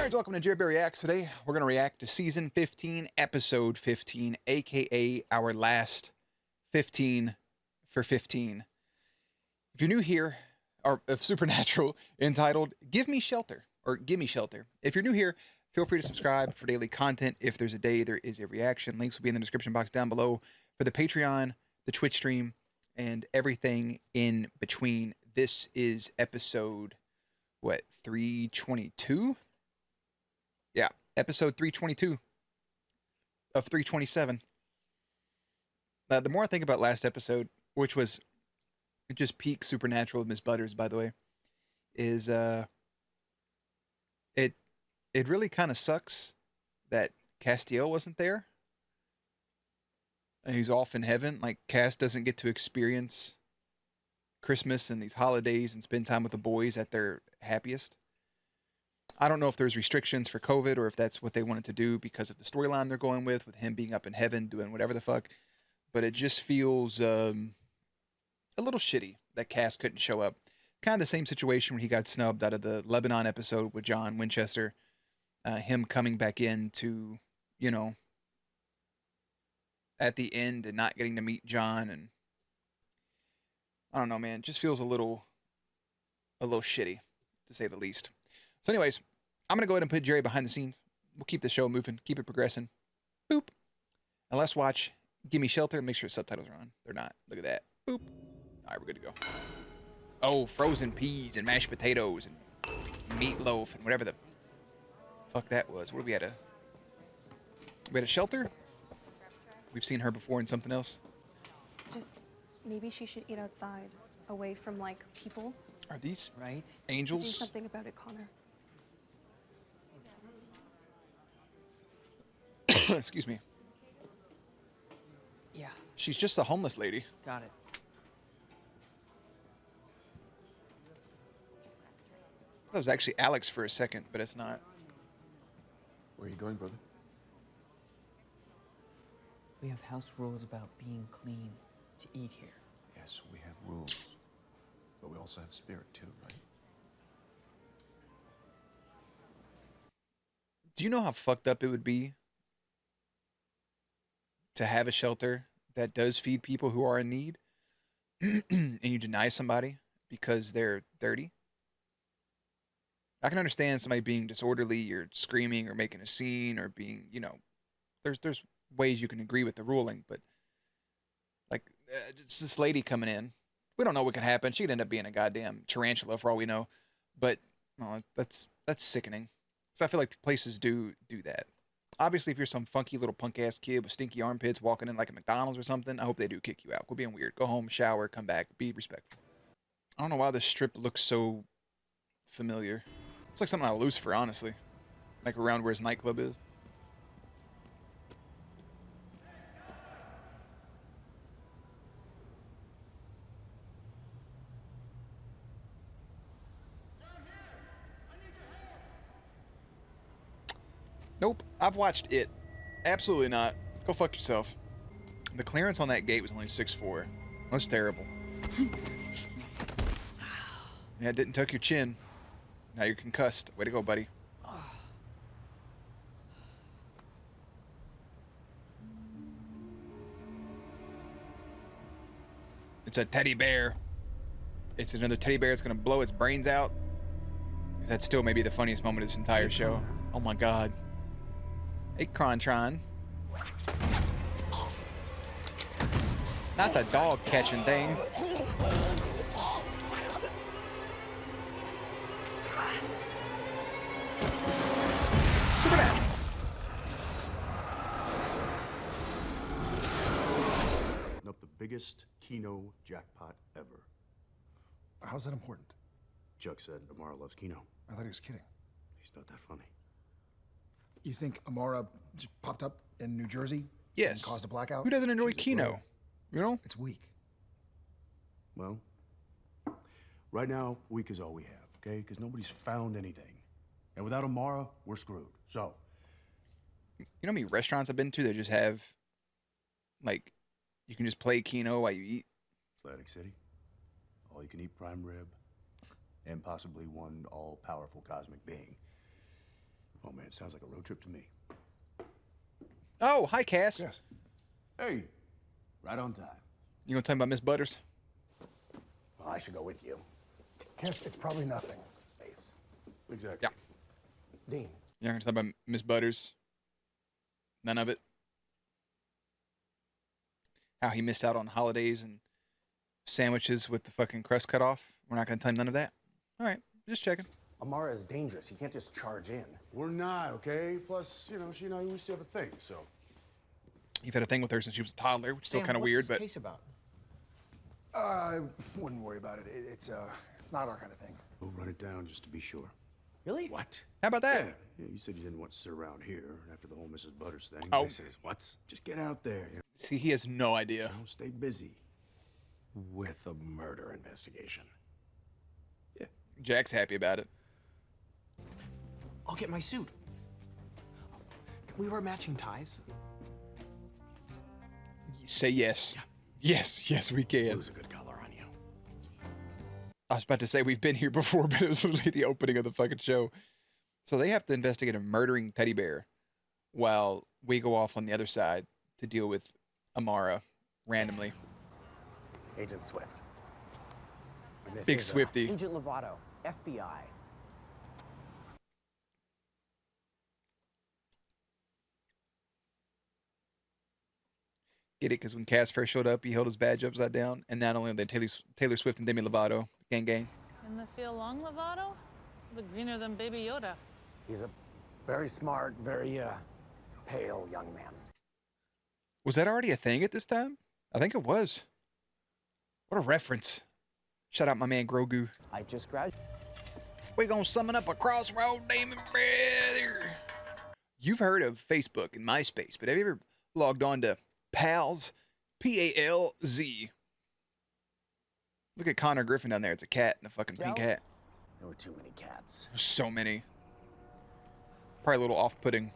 Alright, welcome to JerBear Reacts. Today, we're going to react to Season 15, Episode 15, aka our last 15 for 15. If you're new here, or of Supernatural, entitled Give Me Shelter, or Gimme Shelter. If you're new here, feel free to subscribe for daily content. If there's a day, there is a reaction. Links will be in the description box down below for the Patreon, the Twitch stream, and everything in between. This is episode, what, 322? Yeah, episode 322 of 327. The more I think about last episode, which was just peak Supernatural of Miss Butters, by the way, is it really kind of sucks that Castiel wasn't there. And he's off in heaven. Like, Cass doesn't get to experience Christmas and these holidays and spend time with the boys at their happiest. I don't know if there's restrictions for COVID or if that's what they wanted to do because of the storyline they're going with him being up in heaven doing whatever the fuck. But it just feels a little shitty that Cass couldn't show up. Kind of the same situation when he got snubbed out of the Lebanon episode with John Winchester. Him coming back in to, you know, at the end and not getting to meet John. And I don't know, man. It just feels a little shitty, to say the least. So anyways, I'm going to go ahead and put Jerry behind the scenes. We'll keep the show moving, keep it progressing. Boop. And let's watch Gimme Shelter and make sure the subtitles are on. They're not. Look at that. Boop. All right, we're good to go. Oh, frozen peas and mashed potatoes and meatloaf and whatever the fuck that was. What, we had a shelter? We've seen her before in something else. Just maybe she should eat outside, away from like people. Are these right? Angels? Do something about it, Connor. Excuse me. Yeah. She's just the homeless lady. Got it. That was actually Alex for a second, but it's not. Where are you going, brother? We have house rules about being clean to eat here. Yes, we have rules. But we also have spirit too, right? Do you know how fucked up it would be to have a shelter that does feed people who are in need and you deny somebody because they're dirty? I can understand somebody being disorderly or screaming or making a scene or being, you know, there's ways you can agree with the ruling, but like it's this lady coming in. We don't know what could happen. She could end up being a goddamn tarantula for all we know, but well, that's sickening. So I feel like places do that. Obviously, if you're some funky little punk-ass kid with stinky armpits walking in like a McDonald's or something, I hope they do kick you out. Quit being weird. Go home, shower, come back, be respectful. I don't know why this strip looks so familiar. It's like something out of Lucifer, honestly. Like around where his nightclub is. Nope, I've watched it. Absolutely not. Go fuck yourself. The clearance on that gate was only 6'4". That's terrible. Yeah, it didn't tuck your chin. Now you're concussed. Way to go, buddy. It's a teddy bear. It's another teddy bear that's gonna blow its brains out. That's still maybe the funniest moment of this entire show. Oh my god. Hey, Crontron. Not the dog catching thing. Supernatural. Up the biggest Keno jackpot ever. How's that important? Chuck said Amara loves Keno. I thought he was kidding. He's not that funny. You think Amara just popped up in New Jersey? Yes. And caused a blackout? Who doesn't enjoy She's a Keno? girl. You know? It's weak. Well, right now, weak is all we have, okay? Because nobody's found anything. And without Amara, we're screwed. So. You know how many restaurants I've been to that just have, like, you can just play Keno while you eat? Atlantic City. All you can eat prime rib. And possibly one all-powerful cosmic being. Oh man, sounds like a road trip to me. Oh, hi, Cass. Yes. Hey, right on time. You gonna tell me about Miss Butters? Well, I should go with you. Cass, it's probably nothing. Base. Exactly. Yeah. Dean, You're not gonna talk about Miss Butters? None of it? How he missed out on holidays and sandwiches with the fucking crust cut off? We're not gonna tell him none of that? All right, just checking. Amara is dangerous. You can't just charge in. We're not, okay? Plus, you know, she and I used to have a thing, so. You've had a thing with her since she was a toddler, which is still Sam, kind of what's weird, this but case about? I wouldn't worry about it. It's not our kind of thing. We'll run it down just to be sure. Really? What? how about that? Yeah, you said you didn't want to sit around here after the whole Mrs. Butters thing. Oh. I says, what? Just get out there, you See, he has no idea. know, stay busy. With a murder investigation. Jack's happy about it. I'll get my suit. Can we wear matching ties? Say yes. Yes, yes, we can. Blue's a good color on you. I was about to say we've been here before, but it was literally the opening of the fucking show. So they have to investigate a murdering teddy bear while we go off on the other side to deal with Amara randomly. Agent Swift. And this Big is, Swifty. Agent Lovato, FBI. Get it? Because when Cass first showed up, he held his badge upside down. And not only are they Taylor Swift and Demi Lovato, gang gang. And the feel long Lovato? The greener than Baby Yoda. He's a very smart, very pale young man. Was that already a thing at this time? I think it was. What a reference. Shout out my man Grogu. I just graduated. We're going to summon up a crossroad demon brother. You've heard of Facebook and MySpace, but have you ever logged on to Pals? P-A-L-Z. Look at Connor Griffin down there. It's a cat in a fucking pink hat. There were too many cats. There's so many. Probably a little off-putting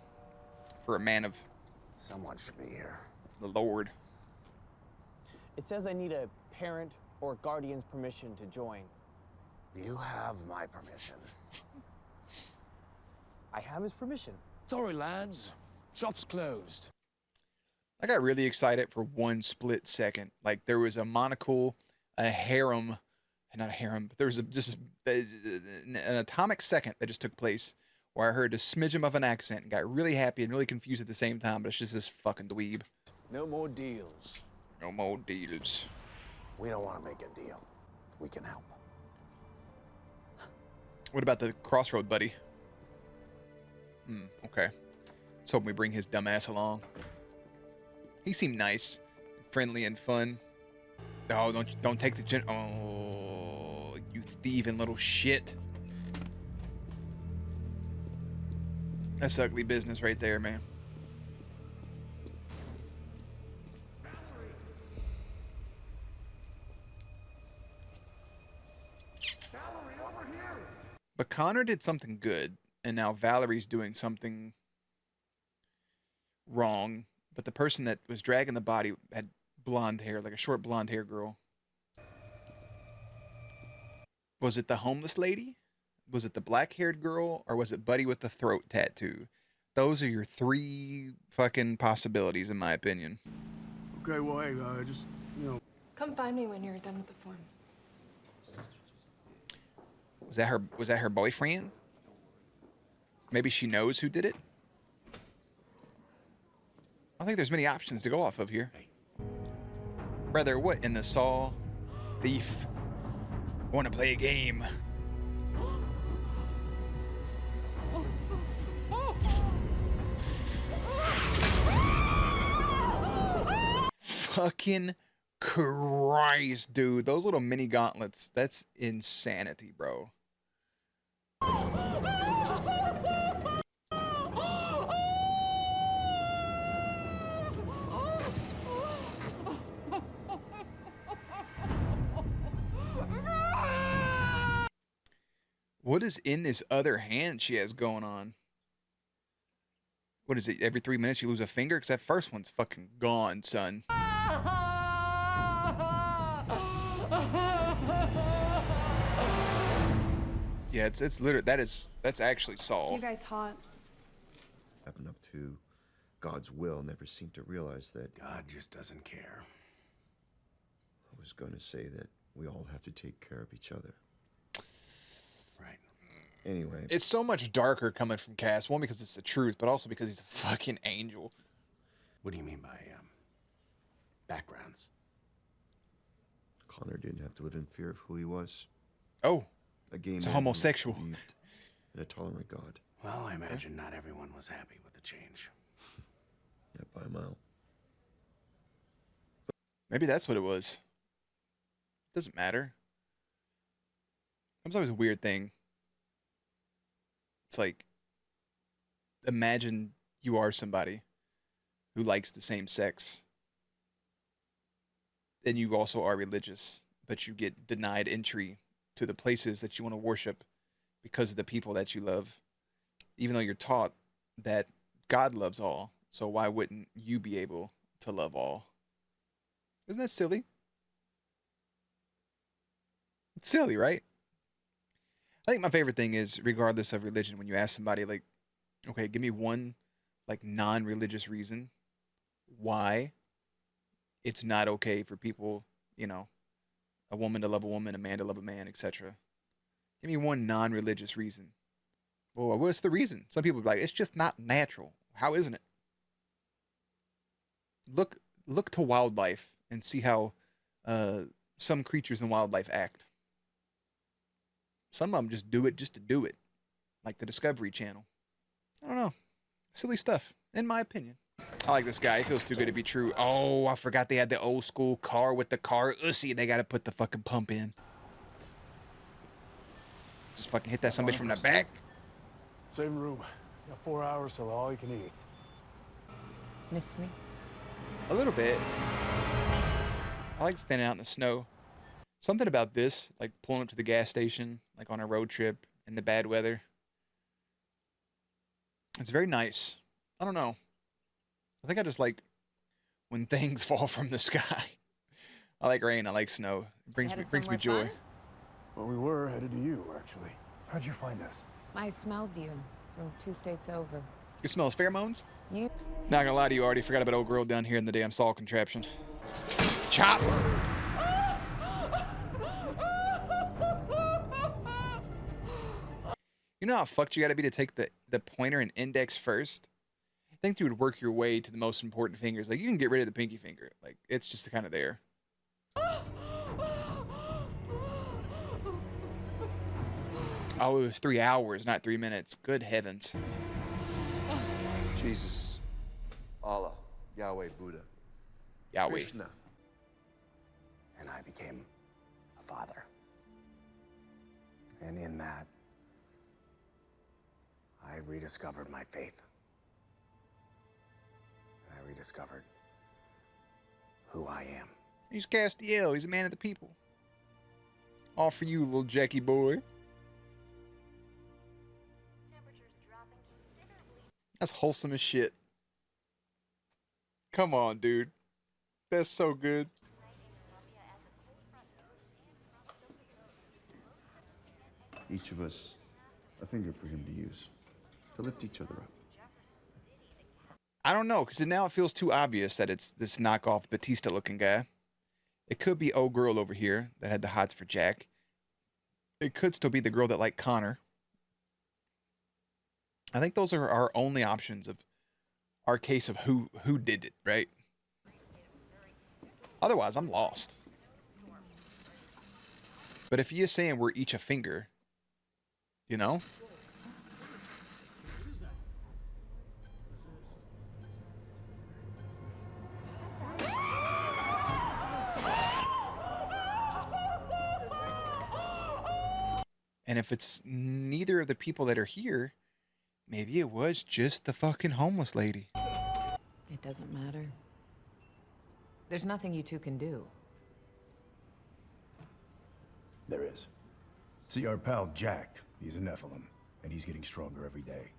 for a man of Someone should be here. the Lord. It says I need a parent or guardian's permission to join. You have my permission. I have his permission. Sorry, lads. Shop's closed. I got really excited for one split second. Like there was a monocle, a harem, not a harem, but there was an atomic second that just took place where I heard a smidgen of an accent and got really happy and really confused at the same time, but it's just this fucking dweeb. No more deals. No more deals. We don't want to make a deal. We can help. What about the crossroad buddy? Okay. Let's hope we bring his dumb ass along. He seemed nice, friendly, and fun. Oh, don't take the gen. Oh, you thieving little shit. That's ugly business right there, man. But Connor did something good, and now Valerie's doing something wrong. But the person that was dragging the body had blonde hair, like a short blonde hair girl. Was it the homeless lady? Was it the black-haired girl? Or was it Buddy with the throat tattoo? Those are your three fucking possibilities, in my opinion. Okay, well, hey, just, you know. Come find me when you're done with the form. Was that her boyfriend? Maybe she knows who did it? I don't think there's many options to go off of here. Brother, what in the saw? Thief. I want to play a game. Fucking Christ, dude. Those little mini gauntlets, that's insanity, bro. What is in this other hand she has going on? What is it? Every 3 minutes you lose a finger? Because that first one's fucking gone, son. Yeah, it's literally that's actually Saul. You guys hot? stepping up to God's will never seem to realize that God just doesn't care. I was going to say that we all have to take care of each other. Right. Anyway. It's so much darker coming from Cass. One, because it's the truth, but also because he's a fucking angel. What do you mean by backgrounds? Connor didn't have to live in fear of who he was. Oh, a gay it's a man who homosexual. believed in a tolerant God. Well, I imagine not everyone was happy with the change. Not by a mile. Maybe that's what it was. Doesn't matter. It's always a weird thing. It's like, imagine you are somebody who likes the same sex. And you also are religious, but you get denied entry to the places that you want to worship because of the people that you love. Even though you're taught that God loves all, so why wouldn't you be able to love all? Isn't that silly? It's silly, right? I think my favorite thing is, regardless of religion, when you ask somebody, like, okay, give me one, like, non-religious reason why it's not okay for people, you know, a woman to love a woman, a man to love a man, etc. Give me one non-religious reason. Well, what's the reason? Some people be like, it's just not natural. How isn't it? Look to wildlife and see how some creatures in wildlife act. Some of them just do it just to do it, like the Discovery Channel. I don't know. Silly stuff, in my opinion. I like this guy. It feels too good to be true. Oh, I forgot they had the old school car with the car ussy. They got to put the fucking pump in. Just fucking hit that somebody from the back. Same room. Got 4 hours, so all you can eat. Miss me? A little bit. I like standing out in the snow. Something about this, like pulling up to the gas station, like on a road trip in the bad weather. It's very nice. I don't know. I think I just like when things fall from the sky. I like rain. I like snow. It brings me joy. Well, we were headed to you, actually. How'd you find us? I smelled you from 2 states over. You smell his pheromones? You? Not gonna lie to you, already forgot about old girl down here in the damn saw contraption. Chop! You know how fucked you gotta be to take the pointer and index first? I think you would work your way to the most important fingers. Like, you can get rid of the pinky finger. Like, it's just kind of there. Oh, it was 3 hours, not 3 minutes. Good heavens. Jesus, Allah, Yahweh, Buddha, Yahweh. Krishna. And I became a father. And in that, I rediscovered my faith. And I rediscovered who I am. He's Castiel. He's a man of the people. All for you, little Jackie boy. That's wholesome as shit. Come on, dude. That's so good. Each of us a finger for him to use to lift each other up. I don't know, because now it feels too obvious that it's this knockoff Batista-looking guy. It could be old girl over here that had the hots for Jack. It could still be the girl that liked Connor. I think those are our only options of our case of who did it, right? Otherwise, I'm lost. But if you're saying we're each a finger, you know? And if it's neither of the people that are here, maybe it was just the fucking homeless lady. It doesn't matter. There's nothing you two can do. There is. See, our pal Jack, he's a Nephilim, and he's getting stronger every day.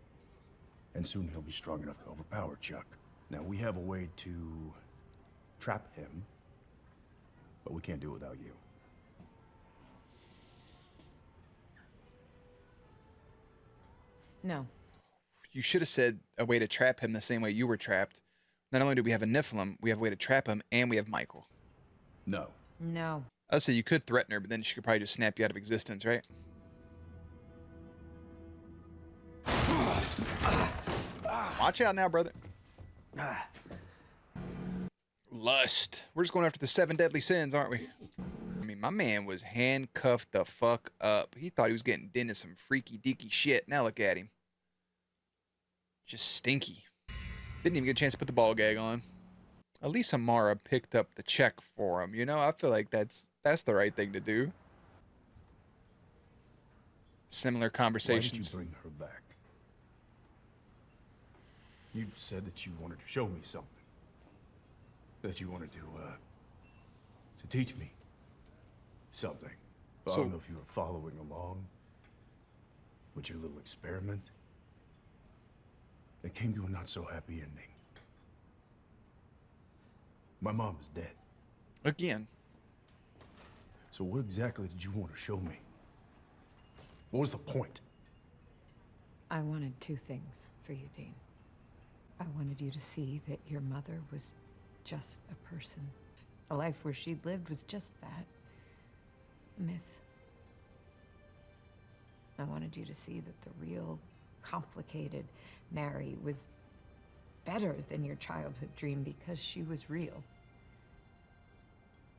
And soon he'll be strong enough to overpower Chuck. Now, we have a way to trap him, but we can't do it without you. No. You should have said a way to trap him the same way you were trapped. Not only do we have a Nephilim, we have a way to trap him, and we have Michael. No. No. I'd say you could threaten her, but then she could probably just snap you out of existence, right? Watch out now, brother. Lust. We're just going after the 7 deadly sins, aren't we? I mean, my man was handcuffed the fuck up. He thought he was getting into some freaky deaky shit. Now look at him. Just stinky. Didn't even get a chance to put the ball gag on. At least Amara picked up the check for him. You know, I feel like that's the right thing to do. Similar conversations. Why did you bring her back? You said that you wanted to show me something. That you wanted to teach me something. But I don't know if you were following along with your little experiment. It came to a not so happy ending. My mom is dead. Again. So what exactly did you want to show me? What was the point? I wanted 2 things for you, Dean. I wanted you to see that your mother was just a person. A life where she'd lived was just that. A myth. I wanted you to see that the real, complicated Mary was better than your childhood dream because she was real.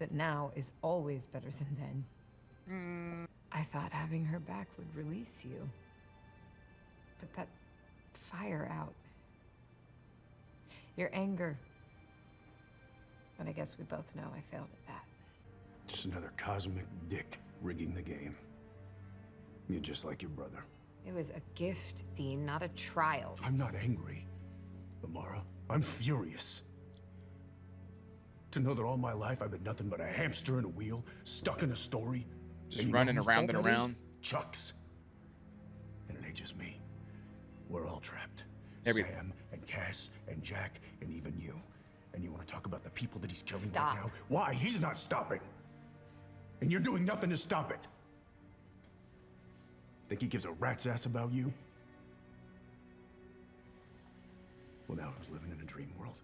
That now is always better than then. I thought having her back would release you. Put that fire out. Your anger. But I guess we both know I failed at that. Just another cosmic dick rigging the game. You're just like your brother. It was a gift, Dean, not a trial. I'm not angry, Amara. I'm furious. To know that all my life I've been nothing but a hamster in a wheel, stuck in a story. Just running around and around. Chuck's. And it ain't just me. We're all trapped. Every- Sam and Cass and Jack and even you. And you want to talk about the people that he's killing Stop. right now? Why? He's not stopping. And you're doing nothing to stop it. Think he gives a rat's ass about you? Well, now I was living in a dream world.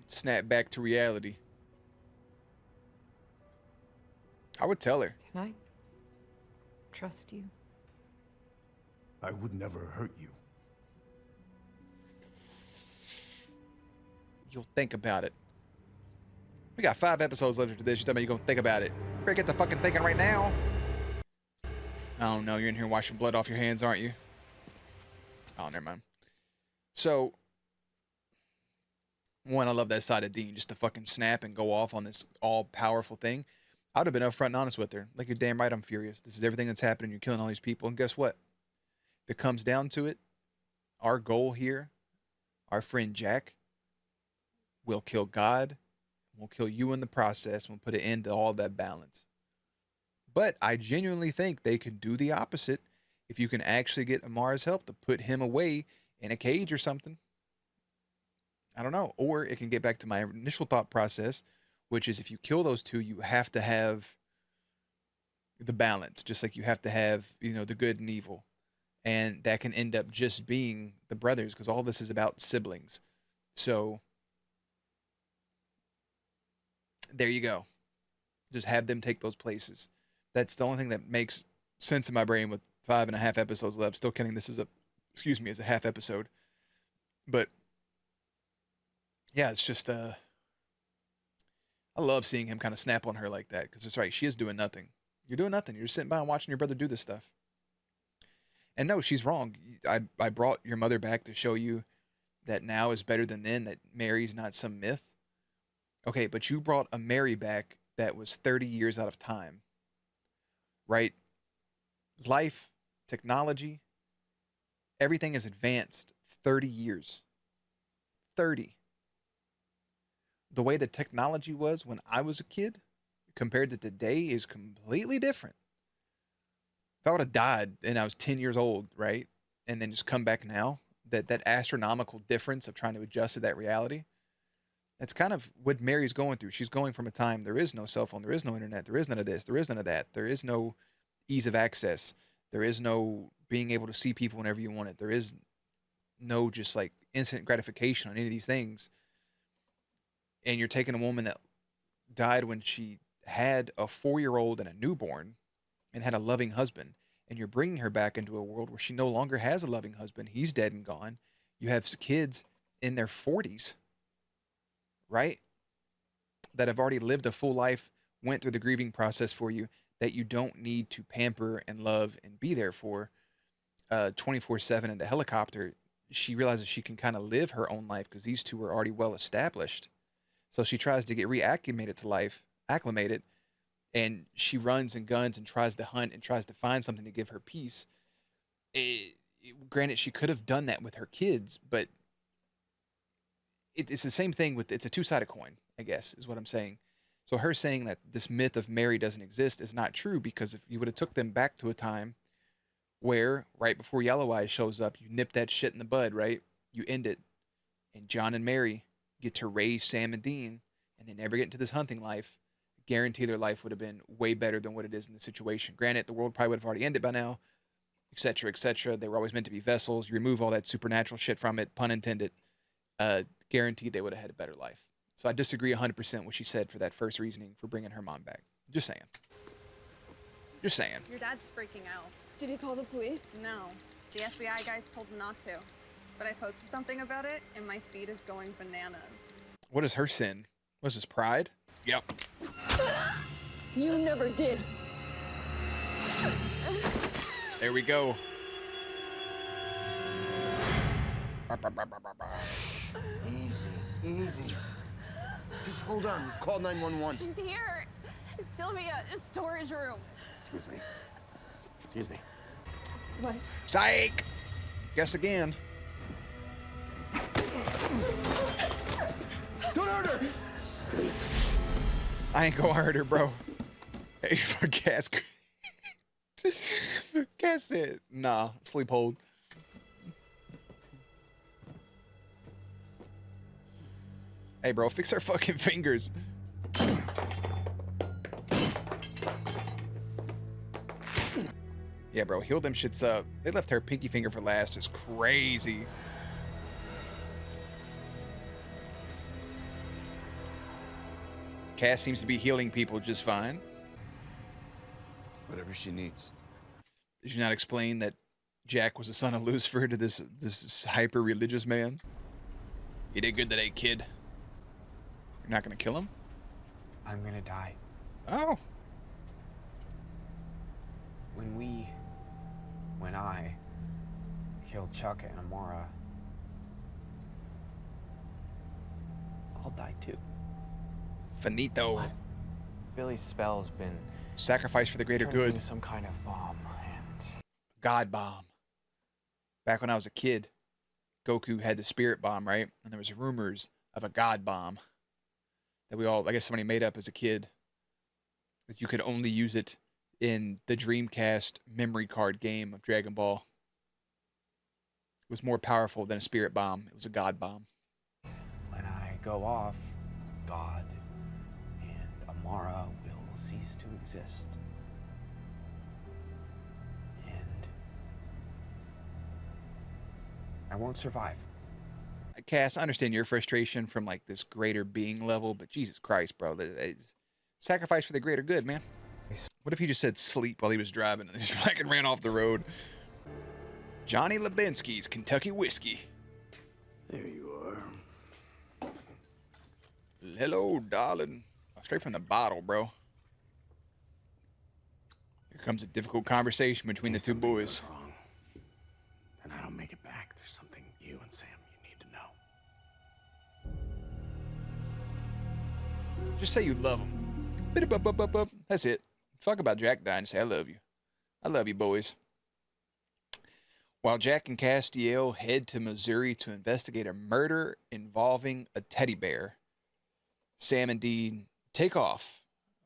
Snap back to reality. I would tell her. Can I trust you? I would never hurt you. You'll think about it. We got 5 episodes left after this. You tell me you're gonna think about it. Better get the fucking thinking right now. Oh no, you're in here washing blood off your hands, aren't you? Oh, never mind. So, one, I love that side of Dean, just to fucking snap and go off on this all-powerful thing. I would have been upfront and honest with her. Like, you're damn right I'm furious. This is everything that's happening. You're killing all these people. And guess what? If it comes down to it, our goal here, our friend Jack, will kill God. We'll kill you in the process. We'll put an end to all that balance. But I genuinely think they can do the opposite if you can actually get Amara's help to put him away in a cage or something. I don't know. Or it can get back to my initial thought process, which is if you kill those 2, you have to have the balance, just like you have to have, you know, the good and evil. And that can end up just being the brothers, because all this is about siblings. So there you go. Just have them take those places. That's the only thing that makes sense in my brain with 5.5 episodes left. Still counting this as a half episode. But yeah, it's just I love seeing him kind of snap on her like that, because it's right, she is doing nothing. You're doing nothing. You're just sitting by and watching your brother do this stuff. And no, she's wrong. I brought your mother back to show you that now is better than then, that Mary's not some myth. Okay, but you brought a Mary back that was 30 years out of time. Right? Life, technology, everything is advanced 30 years. 30. The way the technology was when I was a kid compared to today is completely different. If I would have died and I was 10 years old, right, and then just come back now, that astronomical difference of trying to adjust to that reality, that's kind of what Mary's going through. She's going from a time there is no cell phone, there is no internet, there is none of this, there is none of that, there is no ease of access. There is no being able to see people whenever you want it. There is no just like instant gratification on any of these things. And you're taking a woman that died when she had a 4-year-old and a newborn and had a loving husband, and you're bringing her back into a world where she no longer has a loving husband. He's dead and gone. You have kids in their 40s, right? That have already lived a full life, went through the grieving process for you, that you don't need to pamper and love and be there for 24/7 in the helicopter. She realizes she can kind of live her own life because these two are already well established. So she tries to get reacclimated to life, acclimated, and she runs and guns and tries to hunt and tries to find something to give her peace. Granted, she could have done that with her kids, but it's the same thing with, it's a two-sided coin, I guess, is what I'm saying. So her saying that this myth of Mary doesn't exist is not true, because if you would have took them back to a time where right before Yellow Eyes shows up, you nip that shit in the bud, right? You end it, and John and Mary get to raise Sam and Dean, and they never get into this hunting life. Guarantee their life would have been way better than what it is in the situation. Granted, the world probably would have already ended by now, etc., etc. They were always meant to be vessels. You remove all that supernatural shit from it, pun intended. Guaranteed they would have had a better life. So I disagree 100% with what she said for that first reasoning for bringing her mom back. Just saying. Just saying. Your dad's freaking out. Did he call the police? No. The FBI guys told him not to. But I posted something about it, and my feed is going bananas. What is her sin? Was this pride? Yep. You never did. There we go. Easy, easy. Just hold on. Call 911. She's here. It's Sylvia, a storage room. Excuse me. Excuse me. What? Psych! Guess again. Don't hurt her! Sleep. I ain't gonna hurt her, bro. Hey, for Cass. Cass said, nah, sleep hold. Hey, bro, fix her fucking fingers. Yeah, bro, heal them shits up. They left her pinky finger for last. It's crazy. Cass seems to be healing people just fine. Whatever she needs. Did you not explain that Jack was the son of Lucifer to this hyper-religious man? You did good today, kid. You're not gonna kill him? I'm gonna die. Oh. When I killed Chuck and Amara, I'll die too. Finito. What? Billy's spell's been Sacrifice for the greater turning good. into some kind of bomb, and God bomb. Back when I was a kid, Goku had the spirit bomb, right? And there was rumors of a God bomb that we all, I guess somebody made up as a kid, that you could only use it in the Dreamcast memory card game of Dragon Ball. It was more powerful than a spirit bomb. It was a God bomb. when I go off, God and Amara will cease to exist. And I won't survive. Cass, I understand your frustration from like this greater being level, but Jesus Christ, bro. Sacrifice for the greater good, man. What if he just said sleep while he was driving and just fucking ran off the road? Johnny Lubinsky's Kentucky Whiskey. There you are. Hello, darling. Straight from the bottle, bro. Here comes a difficult conversation between the two boys. Wrong, and I don't make it back. There's something you and Sam you need to know. Just say you love him. Bit-a-bup-bup-bup-bup. That's it. Fuck about Jack dying. Say I love you. I love you, boys. While Jack and Castiel head to Missouri to investigate a murder involving a teddy bear, Sam and Dean take off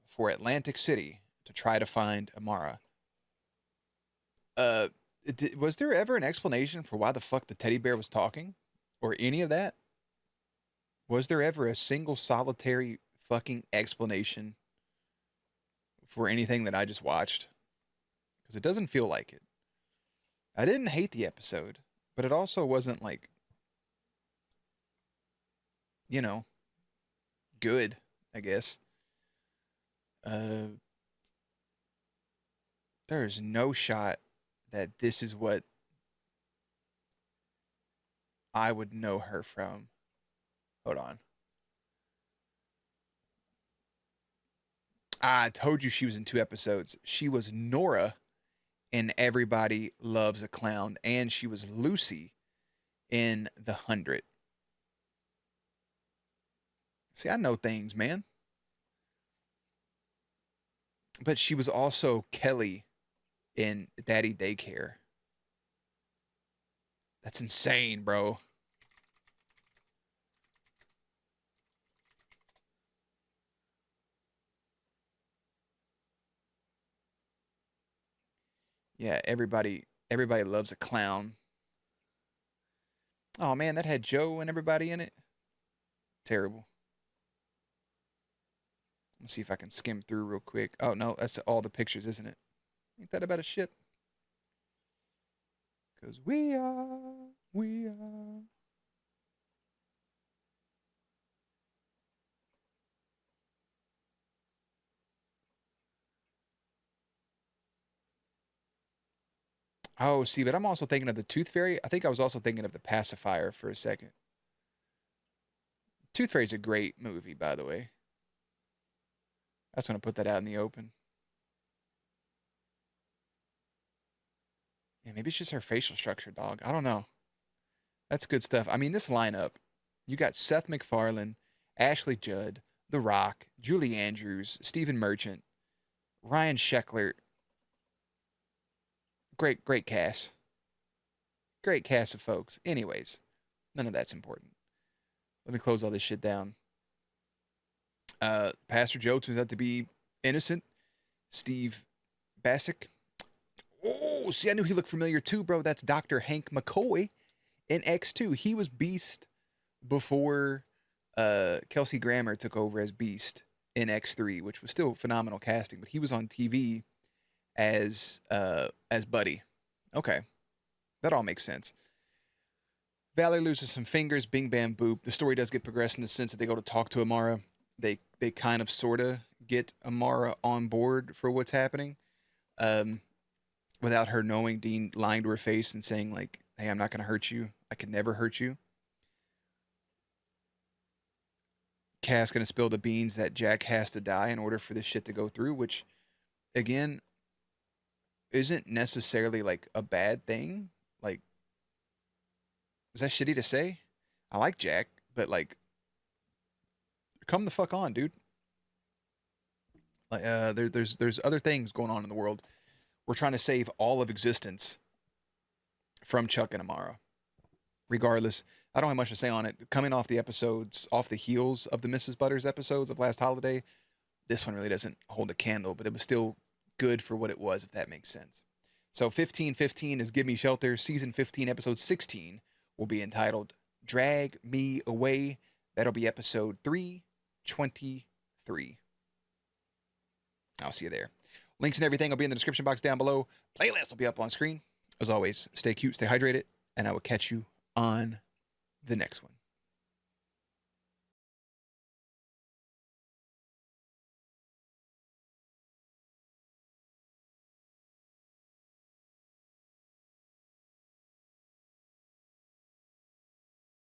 for Atlantic City to try to find Amara. Was there ever an explanation for why the fuck the teddy bear was talking? Or any of that? Was there ever a single solitary fucking explanation for anything that I just watched? Because it doesn't feel like it. I didn't hate the episode, but it also wasn't like, you know, good, I guess. There's no shot that this is what I would know her from. Hold on. I told you she was in 2 episodes. She was Nora in Everybody Loves a Clown, and she was Lucy in The 100. See, I know things, man. But she was also Kelly in Daddy Daycare. That's insane, bro. Yeah, everybody loves a clown. Oh man, that had Joe and everybody in it. Terrible. Let's see if I can skim through real quick. Oh no, that's all the pictures, isn't it? Ain't that about a shit? Cause we are. Oh, see, but I'm also thinking of the Tooth Fairy. I think I was also thinking of the Pacifier for a second. Tooth Fairy's a great movie, by the way. I just want to put that out in the open. Yeah, maybe it's just her facial structure, dog. I don't know. That's good stuff. I mean, this lineup, you got Seth MacFarlane, Ashley Judd, The Rock, Julie Andrews, Stephen Merchant, Ryan Sheckler. Great cast. Great cast of folks. Anyways, none of that's important. Let me close all this shit down. Pastor Joe turns out to be innocent. Steve Bassick. Oh, see, I knew he looked familiar too, bro. That's Dr. Hank McCoy in X2. He was Beast before Kelsey Grammer took over as Beast in X3, which was still phenomenal casting, but he was on TV as Buddy. Okay. That all makes sense. Valerie loses some fingers, bing bam boop. The story does get progressed in the sense that they go to talk to Amara. They kind of sorta get Amara on board for what's happening. Without her knowing, Dean lying to her face and saying like, "Hey, I'm not going to hurt you. I could never hurt you." Cass going to spill the beans that Jack has to die in order for this shit to go through, which again isn't necessarily like a bad thing. Like, is that shitty to say? I like Jack, but like, come the fuck on, dude. Like, there's other things going on in the world. We're trying to save all of existence from Chuck and Amara. Regardless, I don't have much to say on it. Coming off the episodes, off the heels of the Mrs. Butters episodes of last holiday, this one really doesn't hold a candle, but it was still good for what it was, if that makes sense. So 1515 is Give Me Shelter. Season 15, episode 16 will be entitled Drag Me Away. That'll be episode 323. I'll see you there. Links and everything will be in the description box down below. Playlist will be up on screen. As always, stay cute, stay hydrated, and I will catch you on the next one.